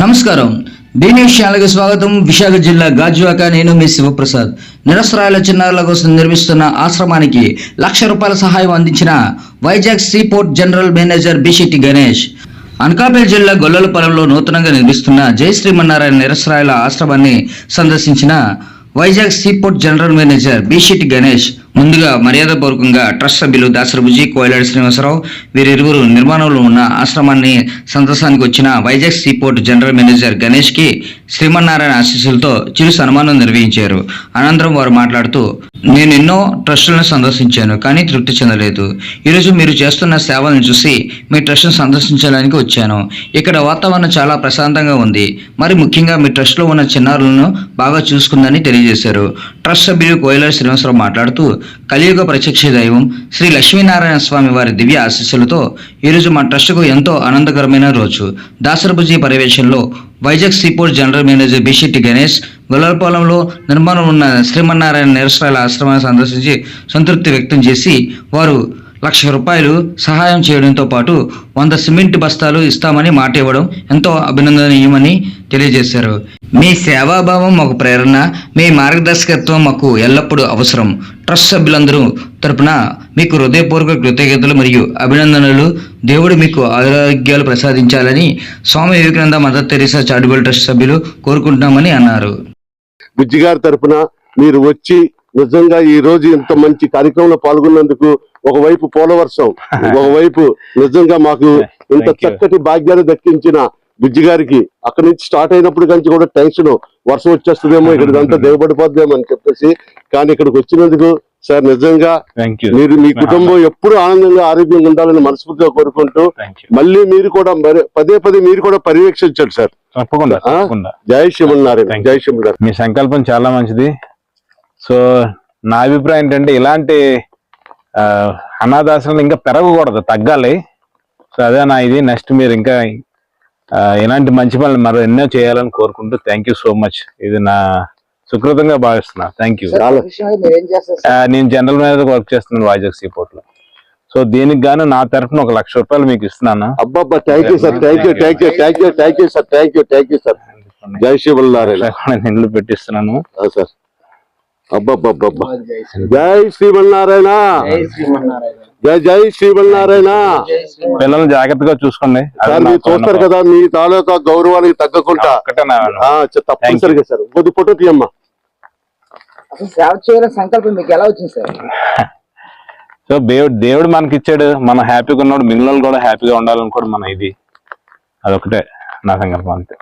నమస్కారం. బీనేష్ ఛానల్కి స్వాగతం. విశాఖ జిల్లా గాజువాక. నేను మీ శివప్రసాద్. నిరసరాయల చిన్నారుల కోసం నిర్మిస్తున్న ఆశ్రమానికి ₹1,00,000 సహాయం అందించిన Vizag seaport general manager Bisetti Ganesh. Anakapalli జిల్లా గొల్లలపాలెంలో నూతనంగా నిర్మిస్తున్న జై శ్రీమన్నారాయణ నిరసరాయల ఆశ్రమాన్ని సందర్శించిన Vizag seaport general manager Bisetti Ganesh ముందుగా మర్యాదపూర్వకంగా ట్రస్ట్ సభ్యులు దాసరబుజీ, కోయిలాడి శ్రీనివాసరావు వీరిరువురు నిర్మాణంలో ఉన్న ఆశ్రమాన్ని సందర్శనానికి వచ్చిన Vizag seaport general manager Ganesh కి శ్రీమన్నారాయణ ఆశీస్సులతో చిరు సన్మానం నిర్వహించారు. అనంతరం వారు మాట్లాడుతూ, నేను ఎన్నో ట్రస్టులను సందర్శించాను, కానీ తృప్తి చెందలేదు. ఈరోజు మీరు చేస్తున్న సేవలను చూసి మీ ట్రస్ట్ను సందర్శించడానికి వచ్చాను. ఇక్కడ వాతావరణం చాలా ప్రశాంతంగా ఉంది. మరి ముఖ్యంగా మీ ట్రస్ట్లో ఉన్న చిన్నారులను బాగా చూసుకుందని తెలియజేశారు. ట్రస్ట్ సభ్యులు కోయిలాడి శ్రీనివాసరావు మాట్లాడుతూ, కలియుగ ప్రత్యక్ష దైవం శ్రీ లక్ష్మీనారాయణ స్వామి వారి దివ్య ఆశీస్సులతో ఈరోజు మా ట్రస్టుకు ఎంతో ఆనందకరమైన రోజు. దాసరబుజీ పర్యవేక్షణలో Vizag seaport general manager Bisetti Ganesh గొల్లలపాలెంలో నిర్మాణం ఉన్న శ్రీమన్నారాయణ నిరసరాయల ఆశ్రమాన్ని సందర్శించి సంతృప్తి వ్యక్తం చేసి వారు ₹1,00,000 సహాయం చేయడంతో పాటు 100 సిమెంట్ బస్తాలు ఇస్తామని మాట ఇవ్వడం ఎంతో అభినందనీయమని తెలియజేశారు. మీ సేవాభావం మాకు ప్రేరణ, మీ మార్గదర్శకత్వం మాకు ఎల్లప్పుడూ అవసరం. ట్రస్ట్ సభ్యులందరూ తరపున మీకు హృదయపూర్వక కృతజ్ఞతలు మరియు అభినందనలు. దేవుడు మీకు ఆరోగ్యాలు ప్రసాదించాలని Swami Vivekananda Mother Teresa charitable trust సభ్యులు కోరుకుంటున్నామని అన్నారు. బుజ్జి గారి తరపున మీరు వచ్చి నిజంగా ఈ రోజు ఇంత మంచి కార్యక్రమంలో పాల్గొన్నందుకు ఒకవైపు పోలవర్షం, ఒకవైపు నిజంగా మాకు ఇంత చక్కటి భాగ్యాన్ని దక్కించిన బుజ్జి గారికి అక్కడి నుంచి స్టార్ట్ అయినప్పుడు కంచి కూడా టెన్షన్, వర్షం వచ్చేస్తుందేమో, ఇక్కడిదంతా దిగబడిపోతుందేమో అని చెప్పేసి, కానీ ఇక్కడికి వచ్చినందుకు సార్ నిజంగా మీరు మీ కుటుంబం ఎప్పుడు ఆనందంగా ఆరోగ్యంగా ఉండాలని మనస్ఫూర్తిగా కోరుకుంటూ మళ్ళీ మీరు కూడా పదే మీరు కూడా పర్యవేక్షించండి సార్. తప్పకుండా. జై శ్రీమన్నారాయణ. జై శ్రీమన్నారాయణ. మీ సంకల్పం చాలా మంచిది. సో నా అభిప్రాయం ఏంటంటే ఇలాంటి అనాథాశ్రమాలు ఇంకా పెరగకూడదు, తగ్గాలి. సో అదే నా ఇది. నెక్స్ట్ మీరు ఇంకా ఇలాంటి మంచి పనులు మరో ఎన్నో చేయాలని కోరుకుంటూ థ్యాంక్ యూ సో మచ్. ఇది నా సుకృతంగా భావిస్తున్నా. Thank you. నేను జనరల్ మేనేజర్ వర్క్ చేస్తున్నాను వైజాగ్ సీపోర్ట్ లో. సో దీనికి గాను నా తరఫున ₹1,00,000 మీకు ఇస్తున్నాను. అబ్బాబ్బా, thank you sir. Thank you sir. Thank you sir. జై శ్రీమన్నారాయణ. ఇల్లు పెట్టిస్తున్నాను సార్. అబ్బాబ్బా, జై శ్రీమన్నారాయణ. జై శ్రీమన్నారాయణ. పిల్లల్ని జాగ్రత్తగా చూసుకోండి. మీరు చూస్తారు కదా, మీ తాలూకా గౌరవానికి తగ్గకుండా తప్పనిసరిగా సార్. కొద్ది ఫోటో తీయమ్మా. సేవ చేయాలని సంకల్పం మీకు ఎలా వచ్చింది సార్? సో దేవుడు మనకి ఇచ్చాడు, మనం హ్యాపీగా ఉన్నాడు, మిగిలిన కూడా హ్యాపీగా ఉండాలని కూడా మన ఇది. అదొకటే నా సంకల్పం, అంతే.